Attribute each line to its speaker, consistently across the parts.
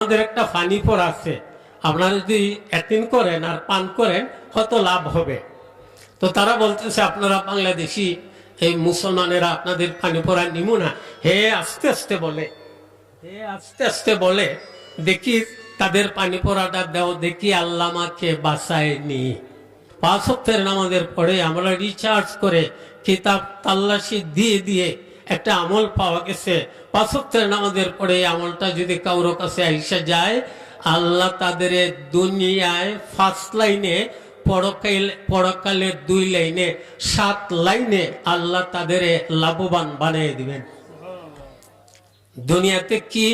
Speaker 1: আমাদের একটা ফানি পর আছে, আপনারা যদি এতিন করেন আর পান করেন হয়তো লাভ হবে। তো তারা বলতেছে আপনারা বাংলাদেশি এই মুসলমানেরা আপনাদের পানি পড়া নিমু না। হে আস্তে আস্তে বলে, হে আস্তে আস্তে বলে, দেখি তাদের পানি পড়াটা দাও, দেখি আল্লাহ আমাকে বাঁচায়নি। 5 ওয়াক্তের নামাজের পরে আমরা রিচার্জ করে কিতাব তাল্লাশি দিয়ে দিয়ে একটা আমল পাওয়া গেছে। 5 ওয়াক্তের নামাজের পরে আমলটা যদি কারো কাছে আইসা যায়, আল্লাহ তাদের দুনিয়ায় 5 লাইনে, পরকালে 2 লাইনে, 7 লাইনে আল্লাহ তাদের লাভবান বানিয়ে দিবেন। দুনিয়াতে কি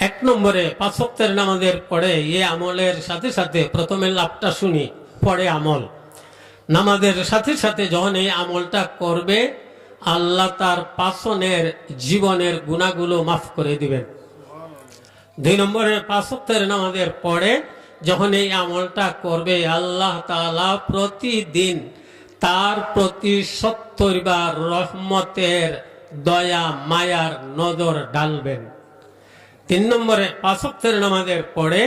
Speaker 1: 1 নম্বরে 5 ওয়াক্তের নামাজের পরে এই আমলের সাথে সাথে প্রথমে লাভটা শুনি, পরে আমল। নামাজের সাথে সাথে যখন এই আমলটা করবে, আল্লাহ তার পাছনের জীবনের গুনাহগুলো মাফ করে দিবেন। 2 নম্বরে 5 ওয়াক্তের নামাজের পরে যখন এই আমলটা করবে, আল্লাহ তাআলা প্রতিদিন তার প্রতি 70 বার রহমতের দয়া মায়ার নজর ঢালবেন। 3 নম্বরে 5 ওয়াক্তের নামাজের পরে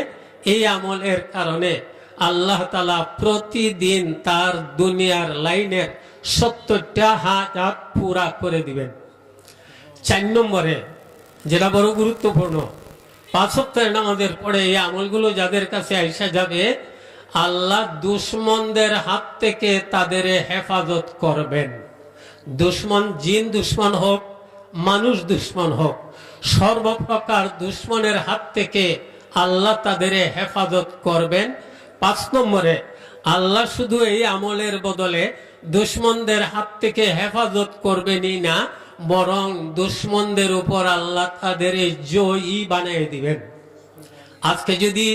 Speaker 1: এই আমলের কারণে আল্লাহ তাআলা প্রতিদিন তার দুনিয়ার লাইনের 70টা হাজাত পুরা করে দিবেন। 4 নম্বরে যেটা বড় গুরুত্বপূর্ণ, 5 ওয়াক্তের নামাজের পরে এই আমলগুলো যাদের কাছে আইসা যাবে, আল্লাহ দুশমনদের হাত থেকে তাদের হেফাজত করবেন। দুশমন জিন দুশমন হোক, মানুষ দুশমন হোক, সর্বপ্রকার দুশমনের হাত থেকে আল্লাহ তাদের হেফাজত করবেন। 5 নম্বরে আল্লাহ শুধু এই আমলের বদলে দুশমনদের হাত থেকে হেফাজত করবেনই না, বরং দুশমনদের উপর আল্লাহ তাদের জয়ী বানিয়ে দিবেন। আজকে যদি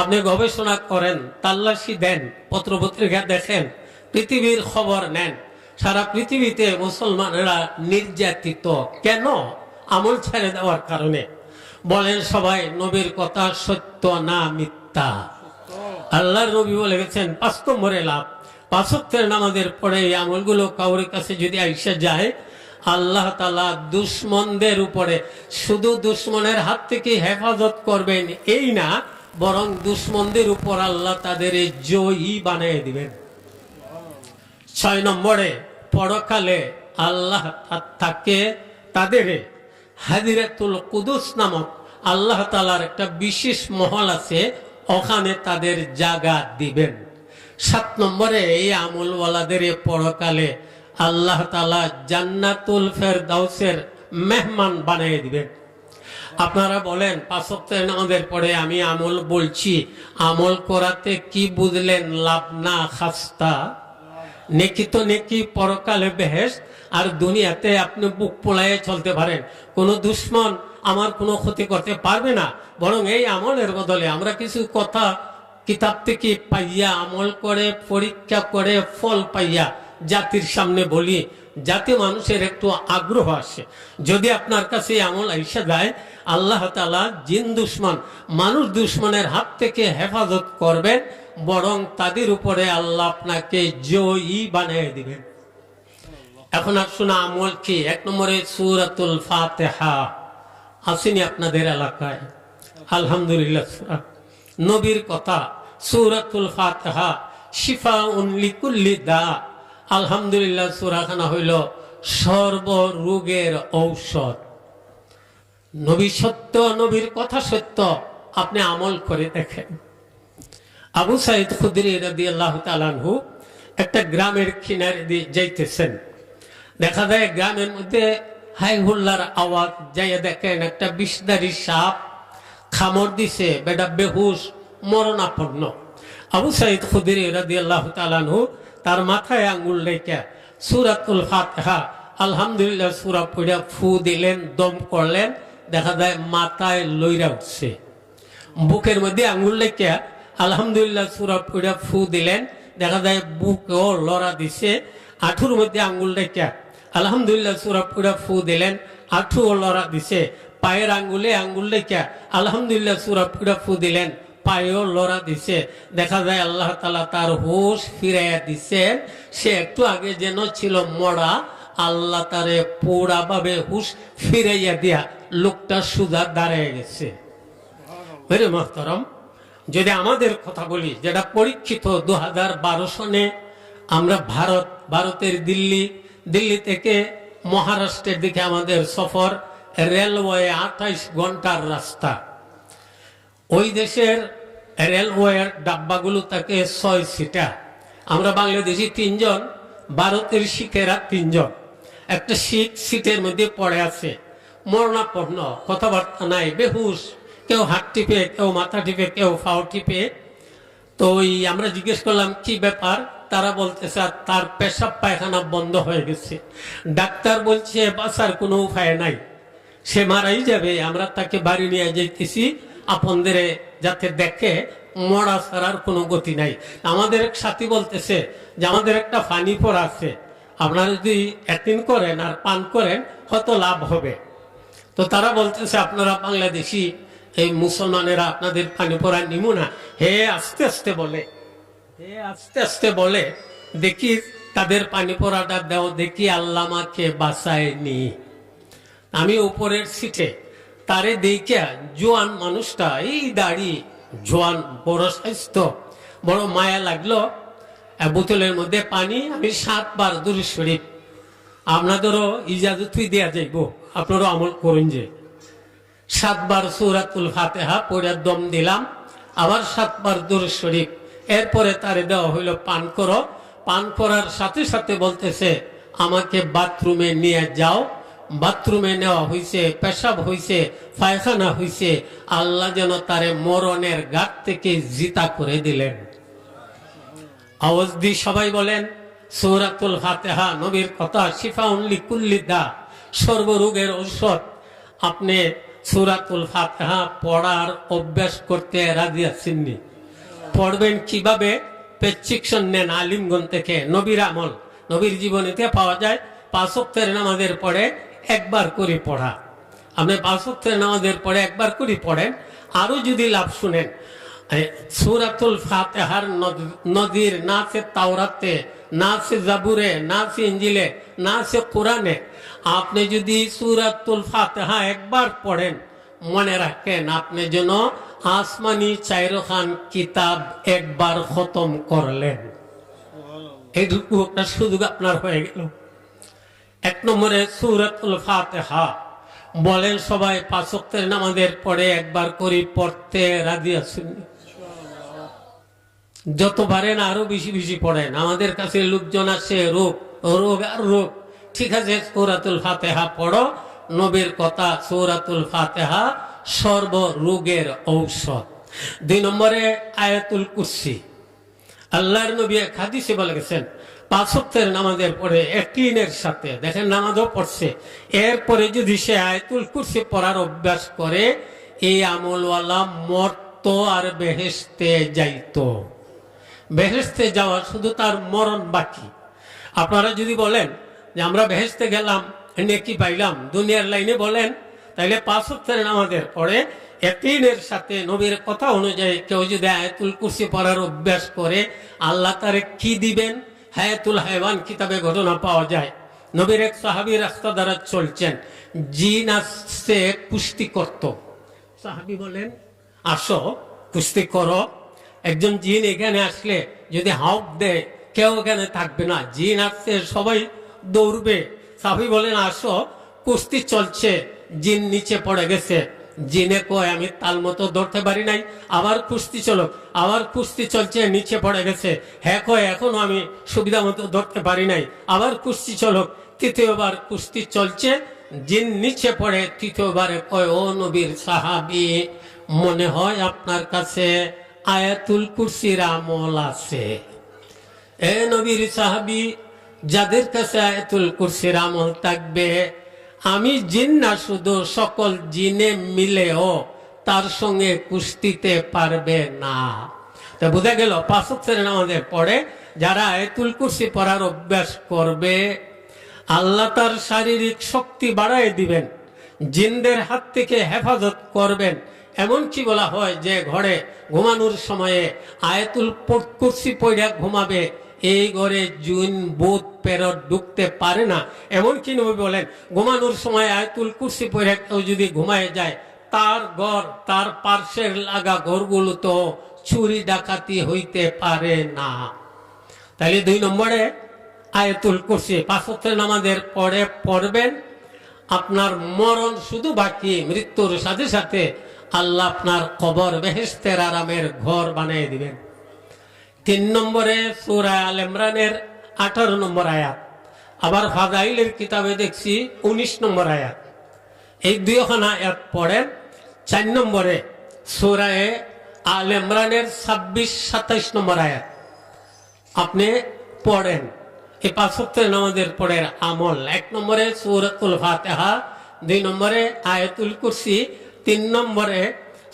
Speaker 1: আপনি গবেষণা করেন, তাল্লাশি দেন, পত্রপত্রিকা দেখেন, পৃথিবীর খবর নেন, সারা পৃথিবীতে মুসলমানেরা নির্যাতিত। কেন? আমল ছেড়ে দেওয়ার কারণে। বলেন সবাই, নবীর কথা সত্য না মিথ্যা? আল্লাহর নবী বলে গেছেন 5 নম্বরে লাভ। 5 ওয়াক্তের নামাজের পরে এই আমলগুলো কাউর কাছে যদি আইসা যায়, আল্লাহ তাআলা দুশমনদের উপরে শুধু দুশমনের হাত থেকে হেফাজত করবেন এই না, বরং দুশমনদের উপর আল্লাহ তাদের জয়ী বানিয়ে দিবেন। 6 নম্বরে পরকালে আল্লাহ তাকে তাদের হাদিরাতুল কুদুস নামক আল্লাহ তাআলার একটা বিশেষ মহল আছে, ওখানে তাদের জায়গা দিবেন। 7 নম্বরে এই আমলওয়ালাদের পরকালে আল্লাহ তাআলা জান্নাতুল ফেরদাউসের মেহমান বানিয়ে দিবেন। আপনারা বলেন 5 ওয়াক্তের নামাজের পরে আমি আমল বলছি, আমল করাতে কি বুঝলেন? লাভ না খাস্তা। নেকি তো নেকি, পরকালে বেহেশত, আর দুনিয়াতে আপনি বুক পোলায়ে চলতে পারেন, কোনো দুশমন আমার কোনো ক্ষতি করতে পারবে না। বরং এই আমলের বদলে আমরা কিছু কথা কিতাব থেকে পাইয়া, আমল করে পরীক্ষা করে ফল পাইয়া জাতির সামনে বলি, যাতে মানুষের একটু আগ্রহ আসে। যদি আপনার কাছে আমল আইসা যায়, আল্লাহ তাআলা জিন দুশমন মানুষ দুশমনের হাত থেকে হেফাজত করবেন, বরং তাদের উপরে আল্লাহ আপনাকে জয়ী বানিয়ে দিবেন। এখন আসুন আমল কি? 1 নম্বরে সূরাতুল ফাতিহা আসেনি আপনাদের এলাকায়? আলহামদুলিল্লাহ। নবীর কথা, সূরাতুল ফাতিহা শিফাউন লিকুল্লি দা। আলহামদুলিল্লাহ, সূরাখানা হইল সর্বরোগের ঔষধ। নবী সত্য, নবীর কথা সত্য, আপনি আমল করে দেখেন। আবু সাঈদ খুদরি রাদিয়াল্লাহু তাআলা আনহু একটা গ্রামের কিনারে দিয়ে যাইতেছেন। দেখা যায় গ্রামের মধ্যে হাই হুল্লার আওয়াজ। যাইয়া দেখেন একটা বিষধারী সাপ খামড় দিছে, বেটা বেহুশ মরণাপন্ন। আবু সাঈদ খুদরি রাদিয়াল্লাহু তাআলা আনহু তার মাথায় আঙ্গুল রেখে সূরাতুল ফাতিহা আলহামদুলিল্লাহ সূরা পড়ে ফু দিলেন, দম করলেন। দেখা যায় মাথায় লইরা উঠছে। বুকের মধ্যে আঙ্গুল রেখে আলহামদুলিল্লাহ সূরা পড়ে ফু দিলেন, দেখা যায় বুকেও লড়া দিছে। আঁঠুর মধ্যে আঙ্গুল রেখে আলহামদুলিল্লাহ সূরা পড়ে ফু দিলেন, আঁঠুও লড়া দিছে। পায়ের আঙ্গুলে আঙ্গুল রেখে আলহামদুলিল্লাহ সূরা পড়ে ফু দিলেন, পায়েও লড়া দিছে। দেখা যায় আল্লাহ তাআলা তার হুশ ফিরাইয়া দিচ্ছেন। সে একটু আগে যেন ছিল মরা, আল্লাহ তারে পুরা ভাবে হুশ ফিরাইয়া দিয়া লোকটা সুজা দাঁড়ায় গেছে। মেরে মহতরম, যদি আমাদের কথা বলি, যেটা পরীক্ষিত 2012 সনে আমরা ভারতের দিল্লি থেকে মহারাষ্ট্রের দিকে আমাদের সফর, রেলওয়ে 28 ঘন্টার রাস্তা। ওই দেশের রেলওয়ের ডাব্বাগুলো থাকে 6 সিটা। আমরা বাংলাদেশি 3 জন, ভারতের শিখেরা 3 জন। একটা শিখ সিটের মধ্যে পড়ে আছে, মরণাপন্ন, কথাবার্তা নাই, বেহুশ, কেউ হাত টিপে, কেউ মাথা টিপে, কেউ ফাও টিপে। তো আমরা জিজ্ঞেস করলাম কি ব্যাপার, তারা বলতেছে তার পেশাব পায়খানা বন্ধ হয়ে গেছে, ডাক্তার বলছে বাঁচার কোনো উপায় নাই, সে মারাই যাবে, আমরা তাকে বাড়ি নিয়ে যাইতেছি আপনদের যাতে দেখে, মরা ছাড়ার কোনো গতি নাই। আমাদের এক সাথী বলতেছে যে আমাদের একটা পানি পড়া আছে, আপনারা যদি এতিন করেন আর পান করেন হয়তো লাভ হবে। তো তারা বলতেছে আপনারা বাংলাদেশি এই মুসলমানেরা আপনাদের পানি পড়া নিমু না। হে আস্তে আস্তে বলে দেখি তাদের পানি পড়াটা দাও, দেখি আল্লাহ আমাকে বাঁচায়নি। আমি উপরের সিটে, তারে দেখে জোয়ান মানুষটা, এই দাড়ি, জোয়ান, বড় স্বাস্থ্য, বড় মায়া লাগলো। বোতলের মধ্যে পানি, আমি 7 বার দুরূদ শরীফ, আপনাদেরও ইজাজতই দেয়া যাইব, আপনারও আমল করুন। যে 7 বার সূরাতুল ফাতিহা পড়ে দম দিলাম, আবার 7 বার দুরূদ শরীফ, এরপরে তারে দেওয়া হইল পান করো। পান করার সাথে সাথে বলতেছে আমাকে বাথরুমে নিয়ে যাও। বাথরুমে নেওয়া হয়েছে, পেশাব হয়েছে, পায়খানা হয়েছে, আল্লাহ যেন তারে মরণের ঘাট থেকে জিতা করে দিলেন। আওয়াজ দিয়ে সবাই বলেন সূরাতুল ফাতিহা, নবীর কথা, শিফাউন লিকুল্লি দা, সর্বরোগের ঔষধ। আপনি সূরাতুল ফাতিহা পড়ার অভ্যাস করতে রাজি আছেননি? পড়বেন কিভাবে? প্রেসক্রিপশন নেন আলিমগণ থেকে, নবীর আমল, নবীর জীবনীতে পাওয়া যায়। 5 ওয়াক্তের নামাজের পরে একবার করে পড়া। আপনি 5 ওয়াক্তের নামাজের পরে একবার করে পড়েন। আরো যদি লাভ শুনেন, সূরাতুল ফাতিহার নজির না আছে তাওরাতে, না আছে জাবুরে, না আছে ইঞ্জিলে, না আছে কোরআনে। আপনি যদি সূরাতুল ফাতিহা একবার পড়েন, মনে রাখেন আপনি যেন আসমানি 4 খান কিতাব একবার খতম করলেন। এইটুকু একটা সুযোগ আপনার হয়ে গেল। 1 নম্বরে সূরাতুল ফাতিহা বলেন সবাই 5 ওয়াক্তের নামাজের পরে একবার করে পড়তে রাজি আছেন? যত পারেন আরো বেশি বেশি পড়েন। আমাদের কাছে লোকজন আসে রোগ আর রোগ, ঠিক আছে সূরাতুল ফাতিহা পড়ো, নবীর কথা, সূরাতুল ফাতিহা সর্বরোগের ঔষধ। 2 নম্বরে আয়াতুল কুরসি। আল্লাহর নবী এক হাদিসে বলে গেছেন 5 ওয়াক্তের নামাজের পরে ইয়াকিনের সাথে, দেখেন নামাজও পড়ছে, এরপরে যদি সে আয়াতুল কুরসি পড়ার অভ্যাস করে, এই আমলওয়ালা মরতো আর বেহেশতে যাইতো। বেহেশতে যাওয়া শুধু তার মরণ বাকি। আপনারা যদি বলেন যে আমরা বেহেশতে গেলাম, নেকি পাইলাম, দুনিয়ার লাইনে বলেন, তাইলে 5 ওয়াক্তের নামাজের পরে ইয়াকিনের সাথে নবীর কথা অনুযায়ী কেউ যদি আয়াতুল কুরসি পড়ার অভ্যাস করে, আল্লাহ তারে কি দিবেন? হায়াতুল হায়ওয়ান কিতাবে ঘটনা পাওয়া যায়। নবীর এক সাহাবী রাস্তা দ্বারা চলছেন, জিন আসছে কুস্তি করত। সাহাবী বলেন আসো কুস্তি করো। একজন জিন এখানে আসলে যদি হাউক দেয়, কেউ এখানে থাকবে না, জিন আসছে সবাই দৌড়বে। সাহাবী বলেন আসো, কুস্তি চলছে, জিন নিচে পড়ে গেছে। জিনে কয় আমি তাল মতো ধরতে পারি নাই, আবার কুস্তি চলো, আবার কুস্তি চলছে, নিচে পড়ে গেছে। হ্যাঁ কয় এখনো আমি সুবিধা মতো ধরতে পারি নাই, আবার কুস্তি চলো। 3য়বার কুস্তি চলছে, জিন নিচে পড়ে। 3য়বারে কয় ও নবীর সাহাবী, মনে হয় আপনার কাছে আয়াতুল কুরসির আমল আছে। এ নবীর সাহাবী, যাদের কাছে আয়াতুল কুরসির আমল থাকবে, আমি জিন না শুধু সকল জিনে মিলেও তার সঙ্গে কুস্তিতে পারবে না। তা বোঝা গেল 5 ওয়াক্তের নামাজের পরে যারা আয়াতুল কুরসি পড়ার অভ্যাস করবে, আল্লাহ তার শারীরিক শক্তি বাড়ায় দিবেন, জিনদের হাত থেকে হেফাজত করবেন। এমনকি বলা হয় যে ঘরে ঘুমানোর সময়ে আয়াতুল কুরসি পড়ে ঘুমাবে, এই ঘরে জিন ভূত প্রেত ঢুকতে পারে না। এমনকি নবী বলেন ঘুমানোর সময় আয়াতুল কুরসি পড়ে কেউ যদি ঘুমায় যায়, তার ঘর তার পার্শ্বের লাগা ঘরগুলো তো চুরি ডাকাতি হইতে পারে না। তাহলে 2 নম্বরে আয়াতুল কুরসি 5 ওয়াক্তের নামাজের পরে পড়বেন। আপনার মরণ শুধু বাকি, মৃত্যুর সাথে সাথে আল্লাহ আপনার কবর বেহেশতের আরামের ঘর বানিয়ে দিবেন। 3 নম্বরে সূরা আল ইমরানের 18 নম্বর আয়াত, আবার ফাজাইলের কিতাবে দেখছি 19 নম্বর আয়াত। এই 2খানা আয়াত পড়েন। 4 নম্বরে সূরা আল ইমরানের 26-27 নম্বর আয়াত আপনি পড়েন। এই 5 ওয়াক্তের নামাজের পরের আমল: 1 নম্বরে সূরাতুল ফাতিহা, 2 নম্বরে আয়াতুল কুরসি, 3 নম্বরে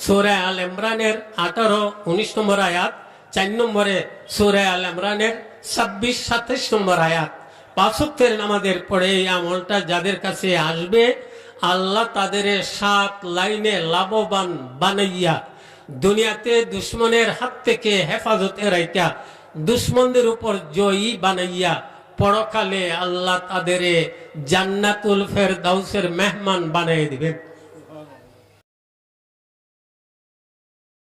Speaker 1: সূরা আল ইমরানের 18-19 নম্বর আয়াত, 4 নম্বরে সূরা আল ইমরানের 26-27 নম্বর আয়াত। 5 ওয়াক্তের নামাজের পরে এই আমলটা যাদের কাছে আসবে, আল্লাহ তাদের 7 লাইনে লাভবান বানাইয়া দুনিয়াতে দুশ্মনের হাত থেকে হেফাজতে রাইখা দুশ্মনদের উপর জয়ী বানাইয়া পরকালে আল্লাহ তাদের জান্নাতুল ফেরদাউসের মেহমান বানিয়ে দিবেন।